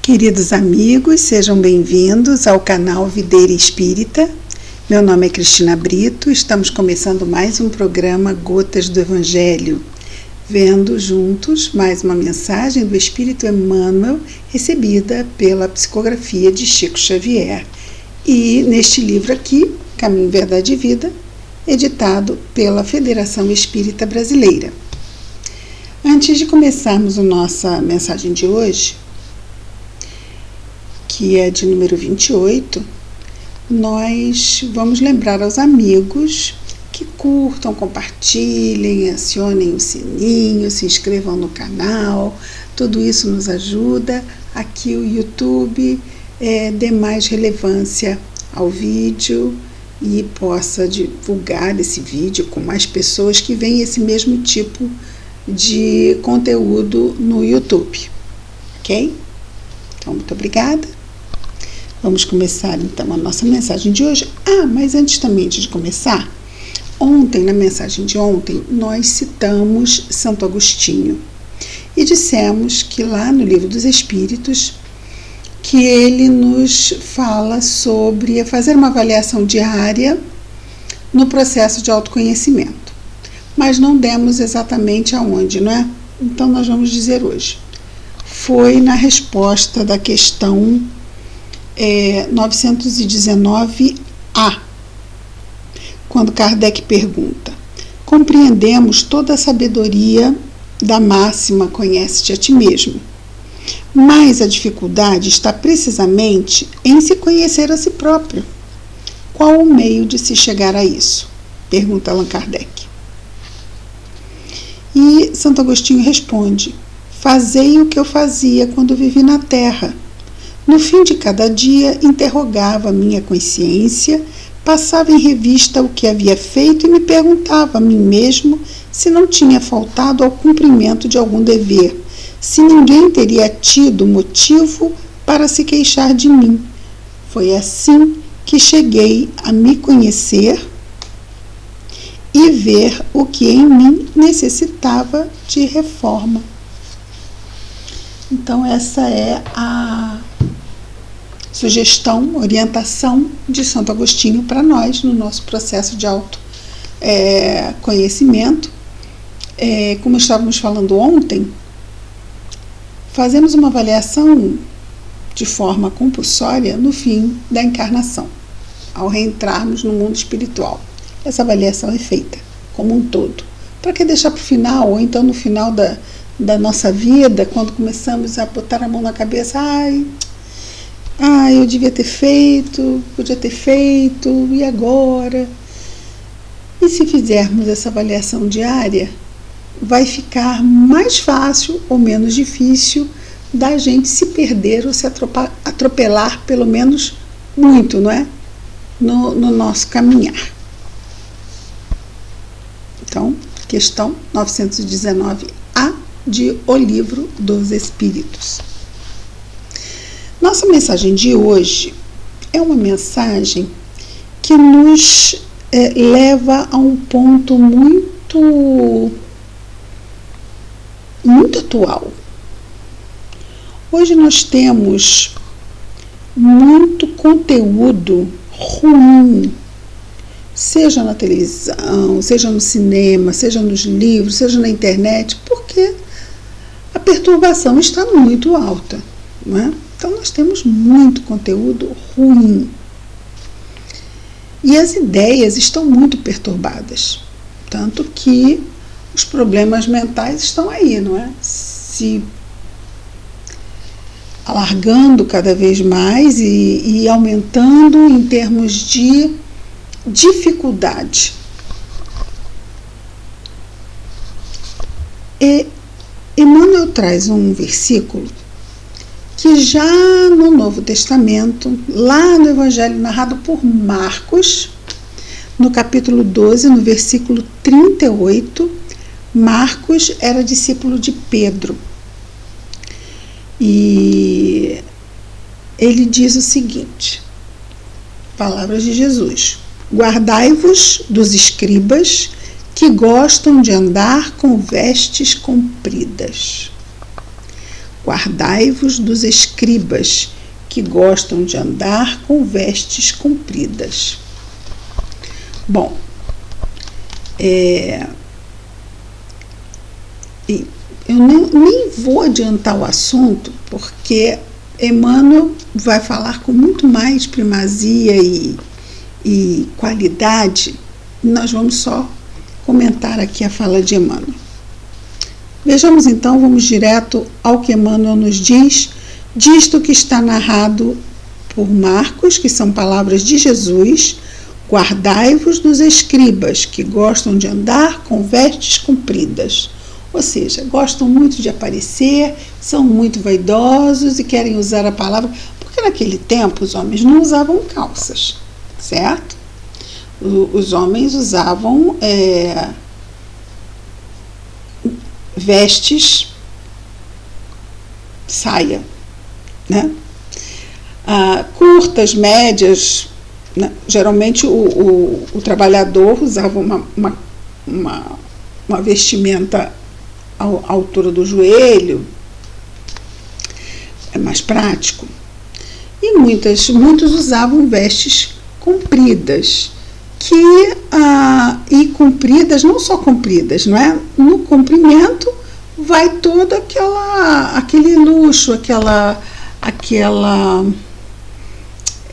Queridos amigos, sejam bem-vindos ao canal Videira Espírita. Meu nome é Cristina Brito, estamos começando mais um programa Gotas do Evangelho, vendo juntos mais uma mensagem do Espírito Emmanuel, recebida pela psicografia de Chico Xavier. E neste livro aqui, Caminho, Verdade e Vida, editado pela Federação Espírita Brasileira. Antes de começarmos a nossa mensagem de hoje, que é de número 28, nós vamos lembrar aos amigos que curtam, compartilhem, acionem o sininho, se inscrevam no canal. Tudo isso nos ajuda a que o YouTube dê mais relevância ao vídeo e possa divulgar esse vídeo com mais pessoas que veem esse mesmo tipo de conteúdo no YouTube, ok? Então, muito obrigada. Vamos começar então a nossa mensagem de hoje. Mas antes também de começar, na mensagem de ontem, nós citamos Santo Agostinho e dissemos que lá no Livro dos Espíritos, que ele nos fala sobre fazer uma avaliação diária no processo de autoconhecimento. Mas não demos exatamente aonde, não é? Então nós vamos dizer hoje. Foi na resposta da questão 919A, quando Kardec pergunta: compreendemos toda a sabedoria da máxima conhece-te a ti mesmo, mas a dificuldade está precisamente em se conhecer a si próprio. Qual o meio de se chegar a isso? Pergunta Allan Kardec. E Santo Agostinho responde: fazei o que eu fazia quando vivi na terra. No fim de cada dia, interrogava a minha consciência, passava em revista o que havia feito e me perguntava a mim mesmo se não tinha faltado ao cumprimento de algum dever, se ninguém teria tido motivo para se queixar de mim. Foi assim que cheguei a me conhecer e ver o que em mim necessitava de reforma. Então, essa é a sugestão, orientação de Santo Agostinho para nós no nosso processo de autoconhecimento. Como estávamos falando ontem, fazemos uma avaliação de forma compulsória no fim da encarnação, ao reentrarmos no mundo espiritual. Essa avaliação é feita como um todo. Para que deixar para o final, ou então no final da nossa vida, quando começamos a botar a mão na cabeça, eu devia ter feito, podia ter feito, e agora? E se fizermos essa avaliação diária, vai ficar mais fácil ou menos difícil da gente se perder ou se atropelar, pelo menos muito, não é? No nosso caminhar. Então, questão 919A de O Livro dos Espíritos. Nossa mensagem de hoje é uma mensagem que nos leva a um ponto muito atual. Hoje nós temos muito conteúdo ruim, seja na televisão, seja no cinema, seja nos livros, seja na internet, porque a perturbação está muito alta, não é? Então, nós temos muito conteúdo ruim. E as ideias estão muito perturbadas. Tanto que os problemas mentais estão aí, não é? Se alargando cada vez mais e aumentando em termos de dificuldade. Emmanuel traz um versículo que já no Novo Testamento, lá no Evangelho narrado por Marcos, no capítulo 12, no versículo 38, Marcos era discípulo de Pedro. E ele diz o seguinte, palavras de Jesus: guardai-vos dos escribas que gostam de andar com vestes compridas. Guardai-vos dos escribas, que gostam de andar com vestes compridas. Bom, eu nem vou adiantar o assunto, porque Emmanuel vai falar com muito mais primazia e qualidade. Nós vamos só comentar aqui a fala de Emmanuel. Vejamos então, vamos direto ao que Emmanuel nos diz, disto que está narrado por Marcos, que são palavras de Jesus: guardai-vos dos escribas, que gostam de andar com vestes compridas. Ou seja, gostam muito de aparecer, são muito vaidosos e querem usar a palavra, porque naquele tempo os homens não usavam calças, certo? Os homens usavam vestes, saia, né? Curtas, médias, né? Geralmente o trabalhador usava uma vestimenta à altura do joelho, é mais prático. E muitos usavam vestes compridas, e compridas, não só compridas, não é? No comprimento vai todo aquele luxo, aquela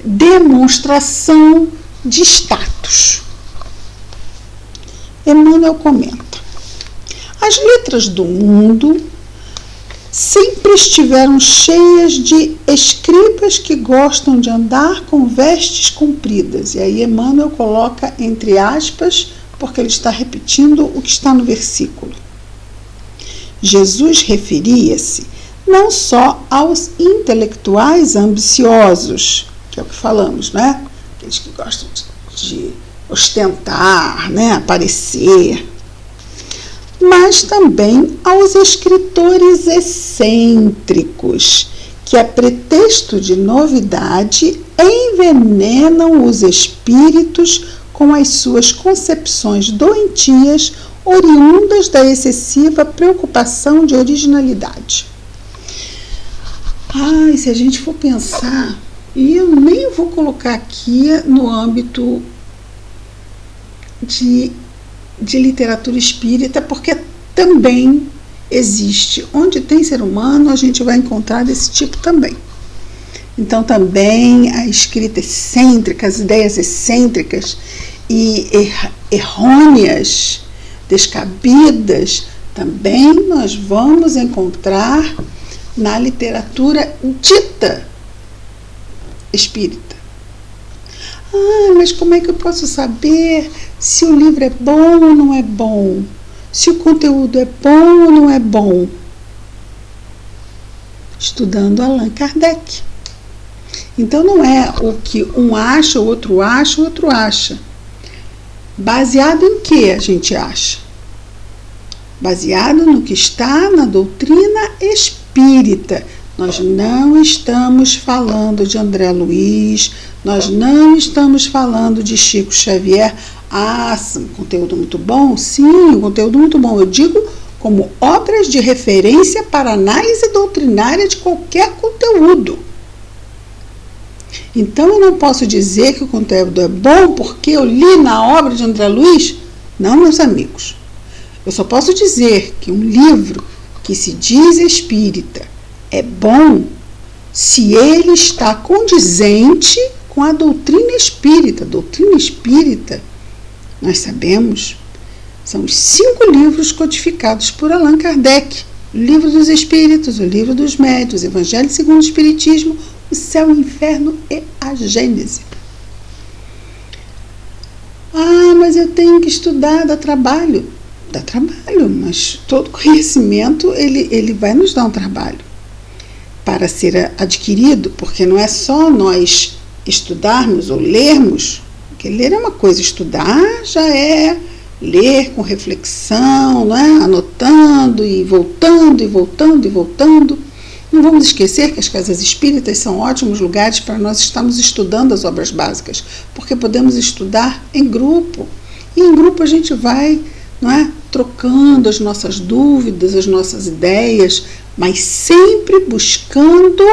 demonstração de status. Emmanuel comenta: as letras do mundo sempre estiveram cheias de escribas que gostam de andar com vestes compridas. E aí Emmanuel coloca entre aspas, porque ele está repetindo o que está no versículo. Jesus referia-se não só aos intelectuais ambiciosos, que é o que falamos, né? Aqueles que gostam de ostentar, né? Aparecer, mas também aos escritores excêntricos, que a pretexto de novidade envenenam os espíritos com as suas concepções doentias, oriundas da excessiva preocupação de originalidade. Se a gente for pensar, e eu nem vou colocar aqui no âmbito de literatura espírita, porque também existe. Onde tem ser humano, a gente vai encontrar desse tipo também. Então, também a escrita excêntrica, as ideias excêntricas e errôneas, descabidas, também nós vamos encontrar na literatura dita espírita. Mas como é que eu posso saber se o livro é bom ou não é bom? Se o conteúdo é bom ou não é bom? Estudando Allan Kardec. Então não é o que um acha, o outro acha, o outro acha. Baseado em que a gente acha? Baseado no que está na doutrina espírita. Nós não estamos falando de André Luiz, nós não estamos falando de Chico Xavier. Conteúdo muito bom? Sim, conteúdo muito bom. Eu digo como obras de referência para análise doutrinária de qualquer conteúdo. Então, eu não posso dizer que o conteúdo é bom porque eu li na obra de André Luiz? Não, meus amigos. Eu só posso dizer que um livro que se diz espírita é bom se ele está condizente com a doutrina espírita. A doutrina espírita, nós sabemos, são os 5 livros codificados por Allan Kardec: o Livro dos Espíritos, o Livro dos Médiuns, o Evangelho segundo o Espiritismo, o Céu, o Inferno e a Gênese. Mas eu tenho que estudar, dá trabalho. Dá trabalho, mas todo conhecimento ele vai nos dar um trabalho para ser adquirido, porque não é só nós estudarmos ou lermos, porque ler é uma coisa, estudar já é ler com reflexão, não é? Anotando e voltando e voltando e voltando. Não vamos esquecer que as casas espíritas são ótimos lugares para nós estarmos estudando as obras básicas, porque podemos estudar em grupo, e em grupo a gente vai, não é, trocando as nossas dúvidas, as nossas ideias, mas sempre buscando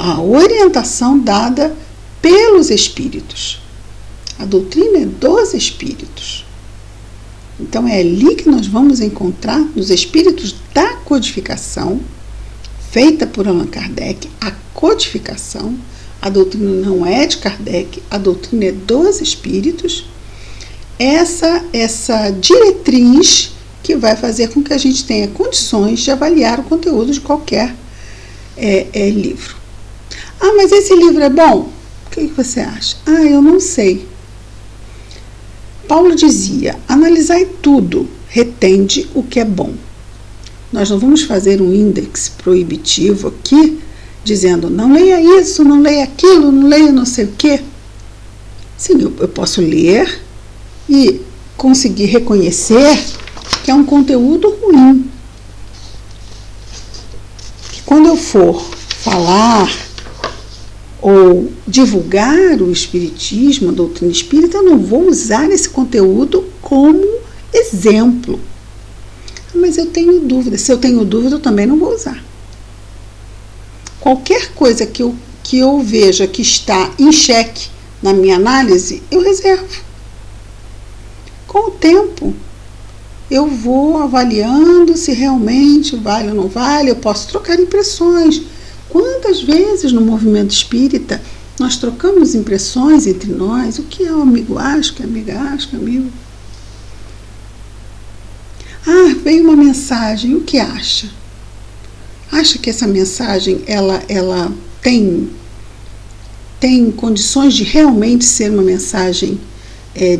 a orientação dada pelos espíritos. A doutrina é dos espíritos. Então é ali que nós vamos encontrar, nos espíritos da codificação, feita por Allan Kardec, a codificação. A doutrina não é de Kardec, a doutrina é dos espíritos. Essa diretriz que vai fazer com que a gente tenha condições de avaliar o conteúdo de qualquer livro. Ah, mas esse livro é bom? O que você acha? Ah, eu não sei. Paulo dizia, analisai tudo, retende o que é bom. Nós não vamos fazer um índex proibitivo aqui, dizendo, não leia isso, não leia aquilo, não leia não sei o quê. Sim, eu posso ler e conseguir reconhecer que é um conteúdo ruim. Que quando eu for falar ou divulgar o espiritismo, a doutrina espírita, eu não vou usar esse conteúdo como exemplo. Mas eu tenho dúvida. Se eu tenho dúvida, eu também não vou usar. Qualquer coisa que eu veja que está em xeque na minha análise, eu reservo. Com o tempo, eu vou avaliando se realmente vale ou não vale, eu posso trocar impressões. Quantas vezes no movimento espírita nós trocamos impressões entre nós? O que é o amigo acha, o que a amiga acha, o que é amigo... Ah, veio uma mensagem, o que acha? Acha que essa mensagem ela tem condições de realmente ser uma mensagem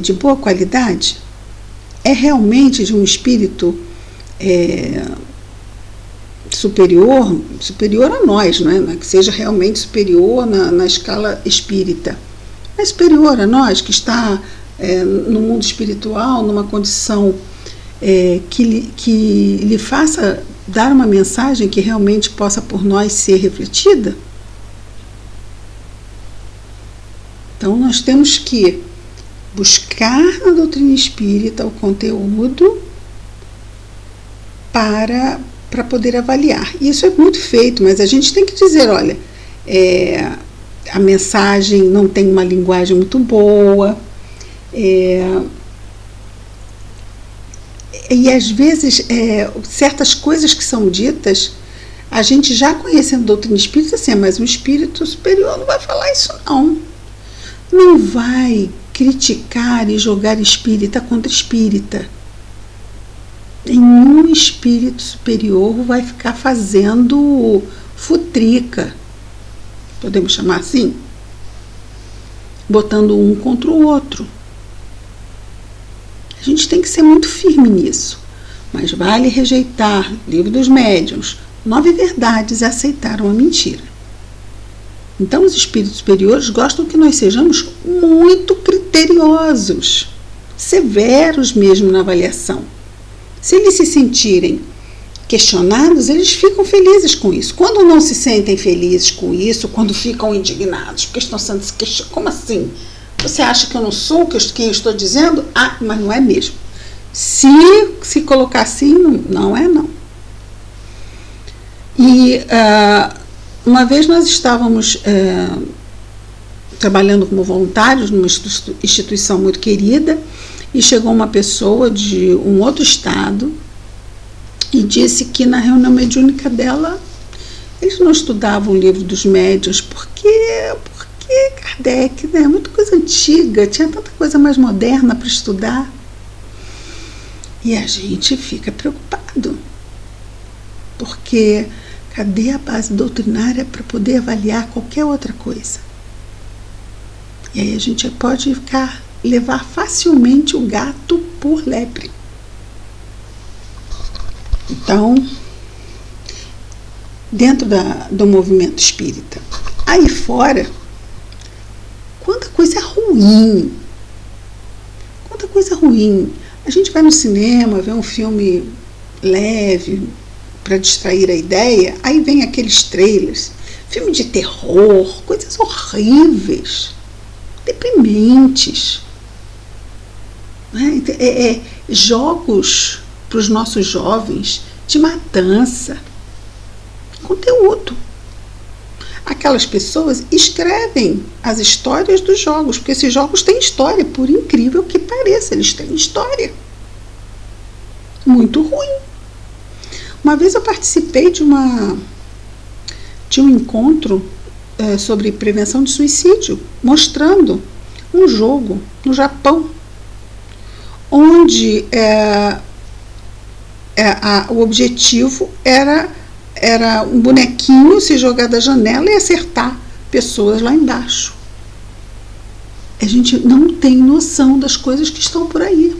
de boa qualidade? É realmente de um espírito superior a nós, não é? Que seja realmente superior na escala espírita, mas superior a nós, que está no mundo espiritual, numa condição que lhe faça dar uma mensagem que realmente possa por nós ser refletida? Então nós temos que buscar na doutrina espírita o conteúdo para poder avaliar. Isso é muito feito, mas a gente tem que dizer, olha, a mensagem não tem uma linguagem muito boa, e às vezes certas coisas que são ditas, a gente já conhecendo a doutrina espírita, assim, mas um espírito superior não vai falar isso não. Não vai criticar e jogar espírita contra espírita. Nenhum espírito superior vai ficar fazendo futrica, podemos chamar assim, botando um contra o outro. A gente tem que ser muito firme nisso, mas vale rejeitar Livro dos Médiuns, 9 verdades e aceitar uma mentira. Então os espíritos superiores gostam que nós sejamos muito criteriosos, severos mesmo na avaliação. Se eles se sentirem questionados, eles ficam felizes com isso. Quando não se sentem felizes com isso, quando ficam indignados, porque estão sendo questionados, como assim? Você acha que eu não sou quem eu estou dizendo? Ah, mas não é mesmo. Se colocar assim, não é não. E uma vez nós estávamos trabalhando como voluntários numa instituição muito querida, e chegou uma pessoa de um outro estado e disse que na reunião mediúnica dela eles não estudavam o Livro dos Médiuns porque Kardec, né, muita coisa antiga, tinha tanta coisa mais moderna para estudar. E a gente fica preocupado, porque cadê a base doutrinária para poder avaliar qualquer outra coisa? E aí a gente pode levar facilmente o gato por lebre. Então, dentro do movimento espírita, aí fora, quanta coisa ruim. Quanta coisa ruim. A gente vai no cinema, vê um filme leve para distrair a ideia, aí vem aqueles trailers, filme de terror, coisas horríveis, deprimentes. Jogos para os nossos jovens de matança. Conteúdo. Aquelas pessoas escrevem as histórias dos jogos, porque esses jogos têm história, por incrível que pareça, eles têm história. Muito ruim. Uma vez eu participei de um encontro sobre prevenção de suicídio, mostrando um jogo no Japão, onde o objetivo era um bonequinho se jogar da janela e acertar pessoas lá embaixo. A gente não tem noção das coisas que estão por aí.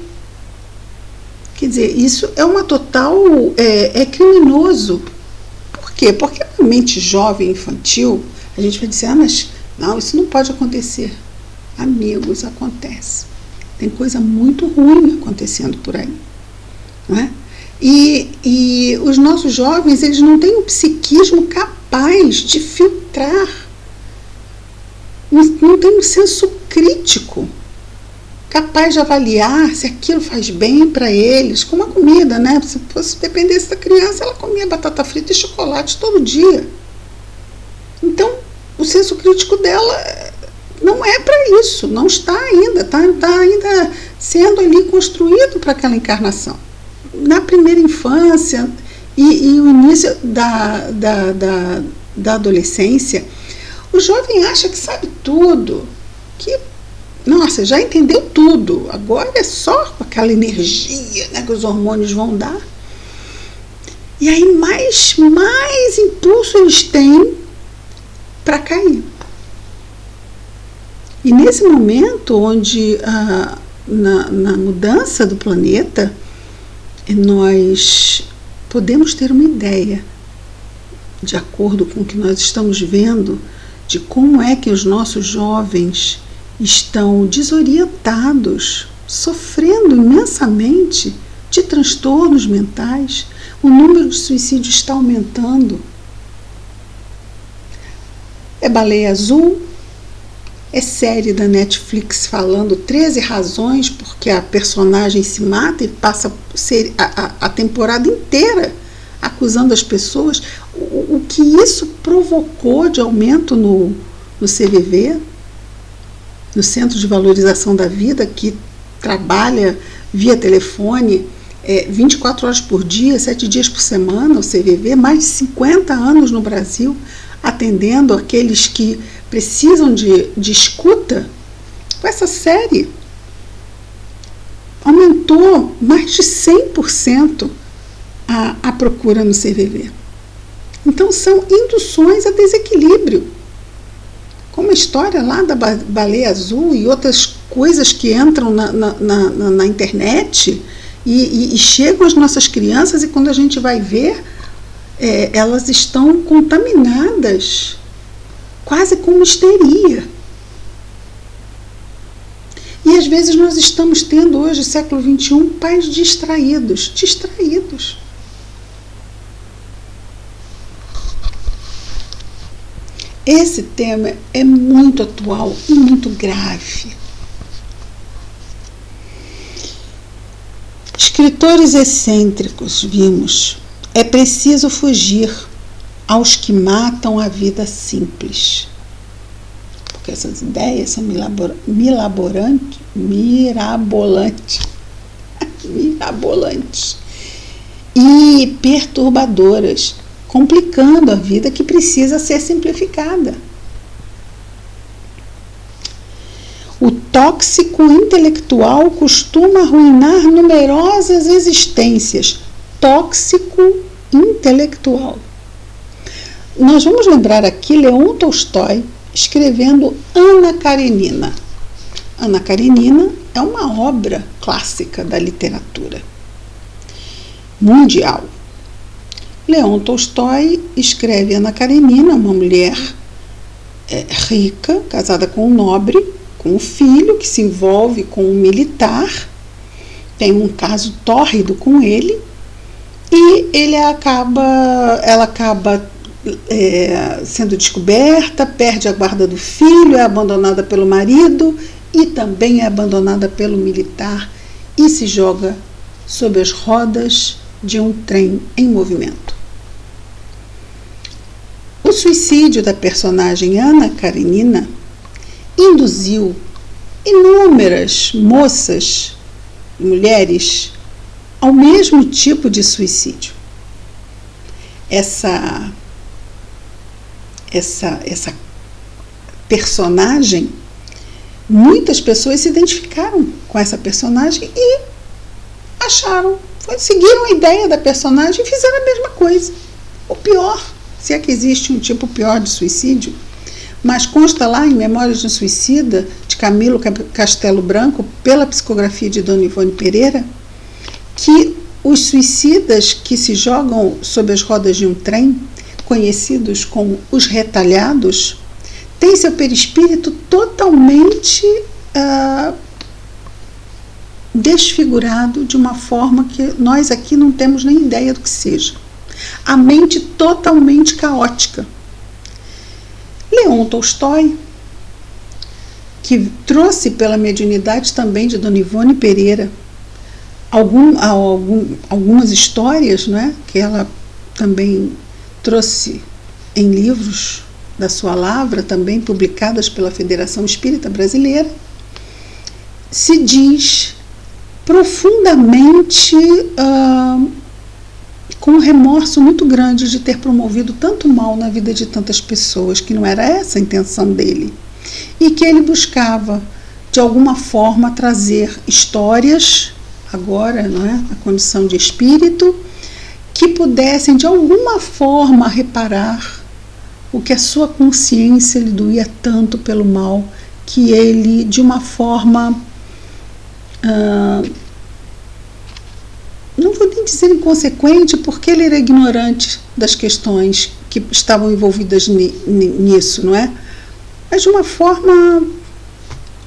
Quer dizer, isso é uma total... é criminoso. Por quê? Porque na mente jovem, infantil, a gente vai dizer, mas não, isso não pode acontecer. Amigos, acontece. Tem coisa muito ruim acontecendo por aí. Não é? E os nossos jovens, eles não têm um psiquismo capaz de filtrar, não tem um senso crítico capaz de avaliar se aquilo faz bem para eles, como a comida, né? Se fosse dependesse da criança, ela comia batata frita e chocolate todo dia. Então, o senso crítico dela não é para isso, não está ainda, está ainda sendo ali construído para aquela encarnação. Na primeira infância e o início da adolescência, o jovem acha que sabe tudo, que, nossa, já entendeu tudo, agora é só aquela energia, né, que os hormônios vão dar. E aí mais impulso eles têm para cair. E nesse momento onde, na mudança do planeta, nós podemos ter uma ideia, de acordo com o que nós estamos vendo, de como é que os nossos jovens estão desorientados, sofrendo imensamente de transtornos mentais. O número de suicídios está aumentando. É Baleia Azul, é série da Netflix falando 13 razões porque a personagem se mata e passa a temporada inteira acusando as pessoas. O que isso provocou de aumento no CVV, no Centro de Valorização da Vida, que trabalha via telefone 24 horas por dia, 7 dias por semana, o CVV, mais de 50 anos no Brasil, atendendo aqueles que precisam de escuta. Com essa série, aumentou mais de 100% a procura no CVV. Então, são induções a desequilíbrio. Como a história lá da Baleia Azul e outras coisas que entram na internet e chegam às nossas crianças, e quando a gente vai ver, elas estão contaminadas, quase com histeria. E às vezes nós estamos tendo hoje, século XXI, pais distraídos. Esse tema é muito atual e muito grave. Escritores excêntricos, vimos. É preciso fugir aos que matam a vida simples. Porque essas ideias são mirabolantes e perturbadoras, complicando a vida que precisa ser simplificada. O tóxico intelectual costuma arruinar numerosas existências. Tóxico intelectual. Nós vamos lembrar aqui Leon Tolstói escrevendo Ana Karenina. Ana Karenina é uma obra clássica da literatura mundial. Leon Tolstói escreve Ana Karenina, uma mulher rica, casada com um nobre, com um filho que se envolve com um militar, tem um caso tórrido com ele, e ela acaba sendo descoberta, perde a guarda do filho, é abandonada pelo marido e também é abandonada pelo militar e se joga sob as rodas de um trem em movimento. O suicídio da personagem Anna Karenina induziu inúmeras moças e mulheres ao mesmo tipo de suicídio. Essa personagem, muitas pessoas se identificaram com essa personagem e seguiram a ideia da personagem e fizeram a mesma coisa. O pior, se é que existe um tipo pior de suicídio, mas consta lá em Memórias de um Suicida, de Camilo Castelo Branco, pela psicografia de Dona Ivone Pereira, que os suicidas que se jogam sob as rodas de um trem, conhecidos como os retalhados, têm seu perispírito totalmente desfigurado de uma forma que nós aqui não temos nem ideia do que seja. A mente totalmente caótica. Leon Tolstói, que trouxe pela mediunidade também de Dona Ivone Pereira algumas histórias, não é? Que ela também trouxe em livros da sua lavra, também publicadas pela Federação Espírita Brasileira, se diz profundamente com um remorso muito grande de ter promovido tanto mal na vida de tantas pessoas, que não era essa a intenção dele, e que ele buscava, de alguma forma, trazer histórias, agora, não é, a condição de espírito, que pudessem, de alguma forma, reparar o que a sua consciência lhe doía tanto pelo mal, que ele, de uma forma, não vou nem dizer inconsequente, porque ele era ignorante das questões que estavam envolvidas nisso, não é? Mas de uma forma,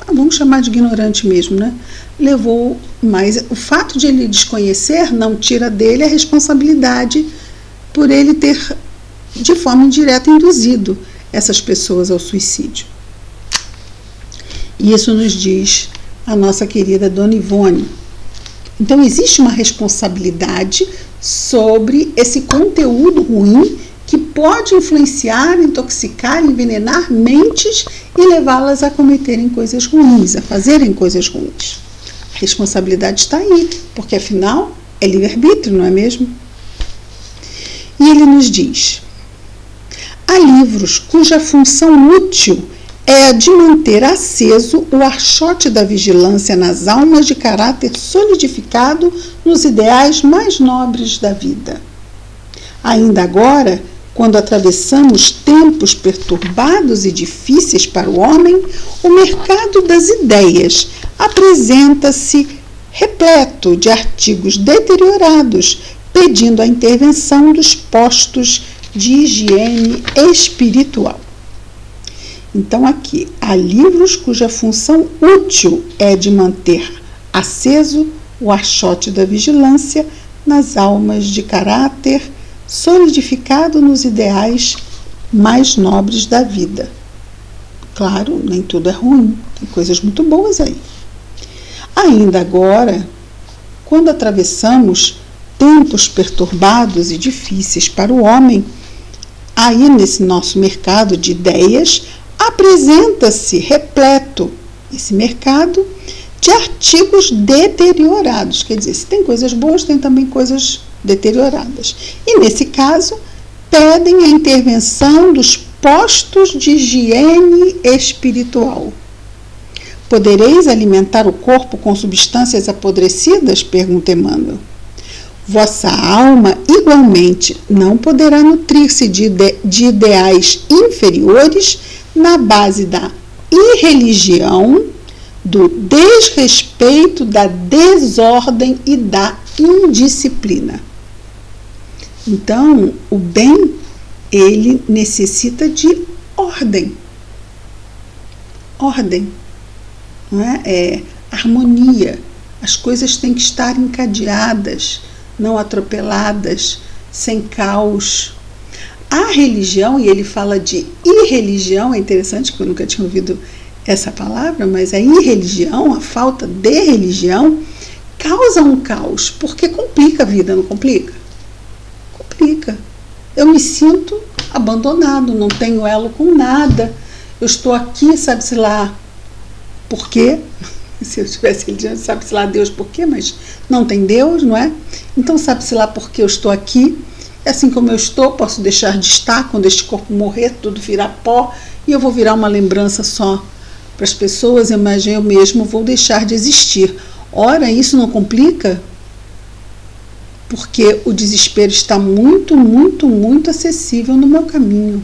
vamos chamar de ignorante mesmo, né? Levou, mas o fato de ele desconhecer não tira dele a responsabilidade por ele ter, de forma indireta, induzido essas pessoas ao suicídio. E isso nos diz a nossa querida Dona Ivone. Então existe uma responsabilidade sobre esse conteúdo ruim que pode influenciar, intoxicar, envenenar mentes e levá-las a cometerem coisas ruins, a fazerem coisas ruins. A responsabilidade está aí, porque afinal é livre-arbítrio, não é mesmo? E ele nos diz: há livros cuja função útil é a de manter aceso o archote da vigilância nas almas de caráter solidificado nos ideais mais nobres da vida. Ainda agora, quando atravessamos tempos perturbados e difíceis para o homem, o mercado das ideias apresenta-se repleto de artigos deteriorados, pedindo a intervenção dos postos de higiene espiritual. Então aqui, há livros cuja função útil é de manter aceso o archote da vigilância nas almas de caráter solidificado nos ideais mais nobres da vida. Claro, nem tudo é ruim, tem coisas muito boas aí. Ainda agora, quando atravessamos tempos perturbados e difíceis para o homem, aí nesse nosso mercado de ideias, apresenta-se repleto esse mercado de artigos deteriorados. Quer dizer, se tem coisas boas, tem também coisas deterioradas. E nesse caso, pedem a intervenção dos postos de higiene espiritual. Podereis alimentar o corpo com substâncias apodrecidas? Pergunta Emmanuel. Vossa alma, igualmente, não poderá nutrir-se de ideais inferiores na base da irreligião, do desrespeito, da desordem e da indisciplina. Então, o bem, ele necessita de ordem. Ordem, não é? É harmonia. As coisas têm que estar encadeadas, não atropeladas, sem caos. A religião, e ele fala de irreligião, é interessante que eu nunca tinha ouvido essa palavra, mas a irreligião, a falta de religião, causa um caos, porque complica a vida, não complica? Complica. Eu me sinto abandonado, não tenho elo com nada. Eu estou aqui, sabe-se lá por quê? Se eu estivesse religião, sabe-se lá Deus por quê, mas não tem Deus, não é? Então sabe-se lá por que eu estou aqui. Assim como eu estou, posso deixar de estar quando este corpo morrer, tudo virar pó, e eu vou virar uma lembrança só para as pessoas, mas eu mesmo vou deixar de existir. Ora, isso não complica? Porque o desespero está muito, muito, muito acessível no meu caminho.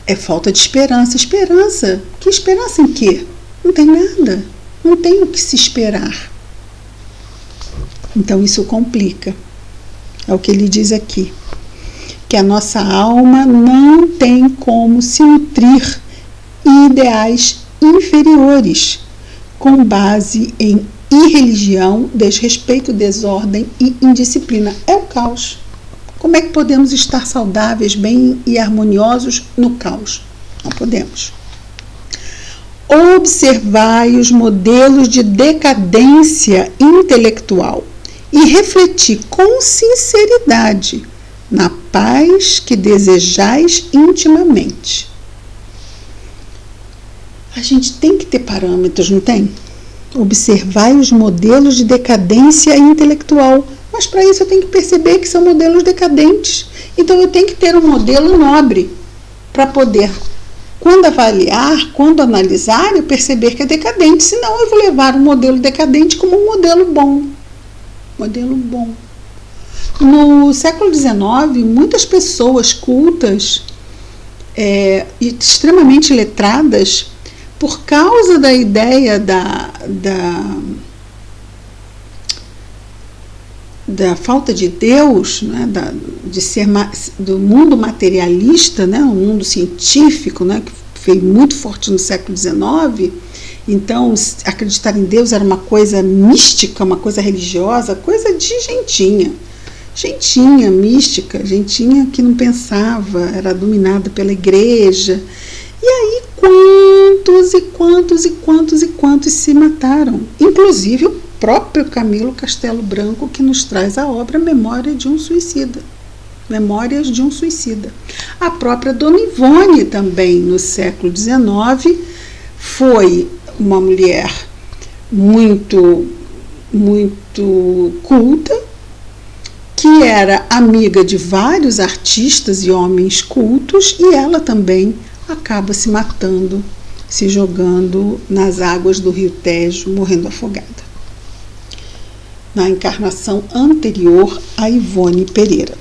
É falta de esperança. Esperança? Que esperança em quê? Não tem nada. Não tem o que se esperar. Então isso complica. É o que ele diz aqui. Que a nossa alma não tem como se nutrir ideais inferiores, com base em irreligião, desrespeito, desordem e indisciplina. É o caos. Como é que podemos estar saudáveis, bem e harmoniosos no caos? Não podemos. Observai os modelos de decadência intelectual e refletir com sinceridade na paz que desejais intimamente. A gente tem que ter parâmetros, não tem? Observai os modelos de decadência intelectual. Mas para isso eu tenho que perceber que são modelos decadentes. Então eu tenho que ter um modelo nobre para poder, quando avaliar, quando analisar, eu perceber que é decadente. Senão eu vou levar um modelo decadente como um modelo bom. Modelo bom. No século XIX, muitas pessoas cultas e extremamente letradas, por causa da ideia da falta de Deus, né, de ser do mundo materialista, né, um mundo científico, né, que foi muito forte no século XIX. Então, acreditar em Deus era uma coisa mística, uma coisa religiosa, coisa de gentinha mística, gentinha que não pensava, era dominada pela igreja. E aí quantos se mataram, inclusive o próprio Camilo Castelo Branco, que nos traz a obra Memórias de um Suicida. A própria Dona Ivone também, no século XIX, foi uma mulher muito, muito culta, que era amiga de vários artistas e homens cultos, e ela também acaba se matando, se jogando nas águas do Rio Tejo, morrendo afogada. Na encarnação anterior a Ivone Pereira.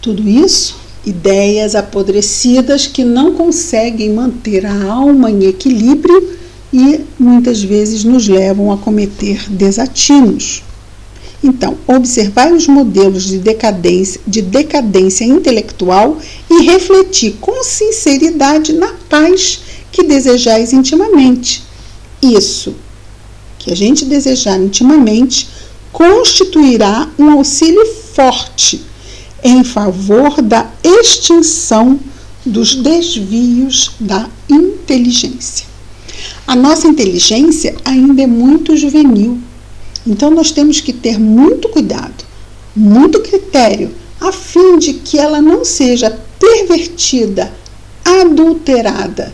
Tudo isso, ideias apodrecidas que não conseguem manter a alma em equilíbrio e muitas vezes nos levam a cometer desatinos. Então, observai os modelos de decadência intelectual e refletir com sinceridade na paz que desejais intimamente. Isso que a gente desejar intimamente constituirá um auxílio forte em favor da extinção dos desvios da inteligência. A nossa inteligência ainda é muito juvenil. Então, nós temos que ter muito cuidado, muito critério, a fim de que ela não seja pervertida, adulterada.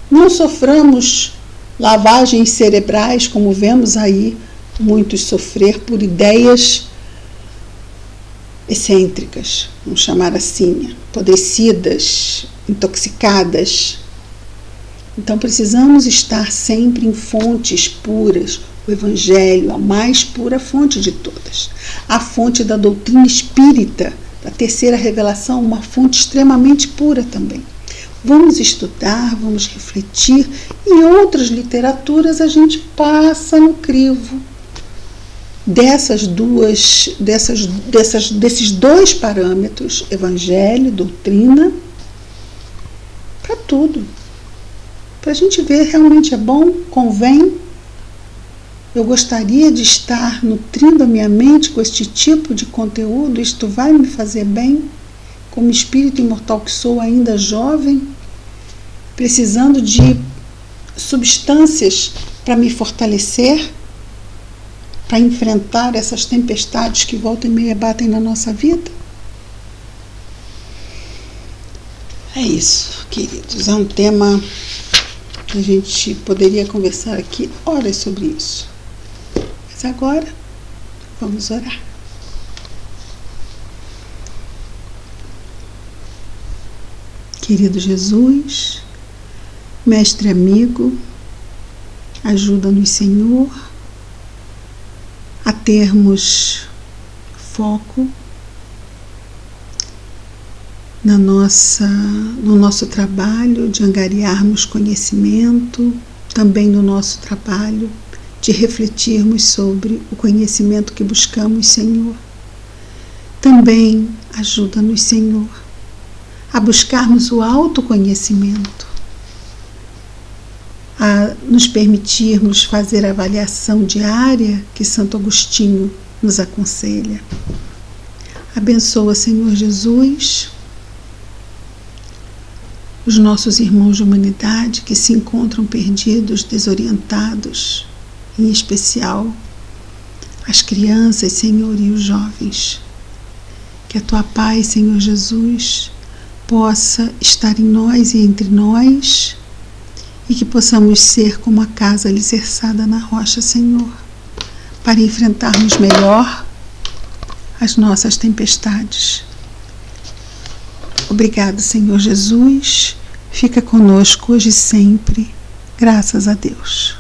Não soframos lavagens cerebrais, como vemos aí muitos sofrer por ideias excêntricas, vamos chamar assim, apodrecidas, intoxicadas. Então, precisamos estar sempre em fontes puras. O Evangelho, a mais pura fonte de todas. A fonte da doutrina espírita, da terceira revelação, uma fonte extremamente pura também. Vamos estudar, vamos refletir. Em outras literaturas a gente passa no crivo desses dois parâmetros, Evangelho, doutrina, para tudo. Para a gente ver realmente é bom, convém. Eu gostaria de estar nutrindo a minha mente com este tipo de conteúdo. Isto vai me fazer bem, como espírito imortal que sou, ainda jovem, precisando de substâncias para me fortalecer, para enfrentar essas tempestades que volta e meia batem na nossa vida? É isso, queridos. É um tema que a gente poderia conversar aqui horas sobre isso. Mas agora, vamos orar. Querido Jesus, Mestre amigo, ajuda-nos, Senhor, a termos foco no nosso trabalho de angariarmos conhecimento, também no nosso trabalho de refletirmos sobre o conhecimento que buscamos, Senhor. Também ajuda-nos, Senhor, a buscarmos o autoconhecimento, a nos permitirmos fazer a avaliação diária que Santo Agostinho nos aconselha. Abençoa, Senhor Jesus, os nossos irmãos de humanidade que se encontram perdidos, desorientados, em especial as crianças, Senhor, e os jovens. Que a Tua paz, Senhor Jesus, possa estar em nós e entre nós, e que possamos ser como a casa alicerçada na rocha, Senhor, para enfrentarmos melhor as nossas tempestades. Obrigado, Senhor Jesus. Fica conosco hoje e sempre. Graças a Deus.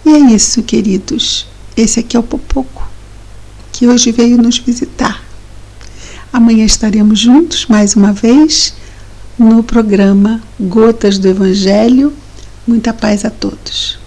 E é isso, queridos. Esse aqui é o Popoco, que hoje veio nos visitar. Amanhã estaremos juntos, mais uma vez, no programa Gotas do Evangelho. Muita paz a todos.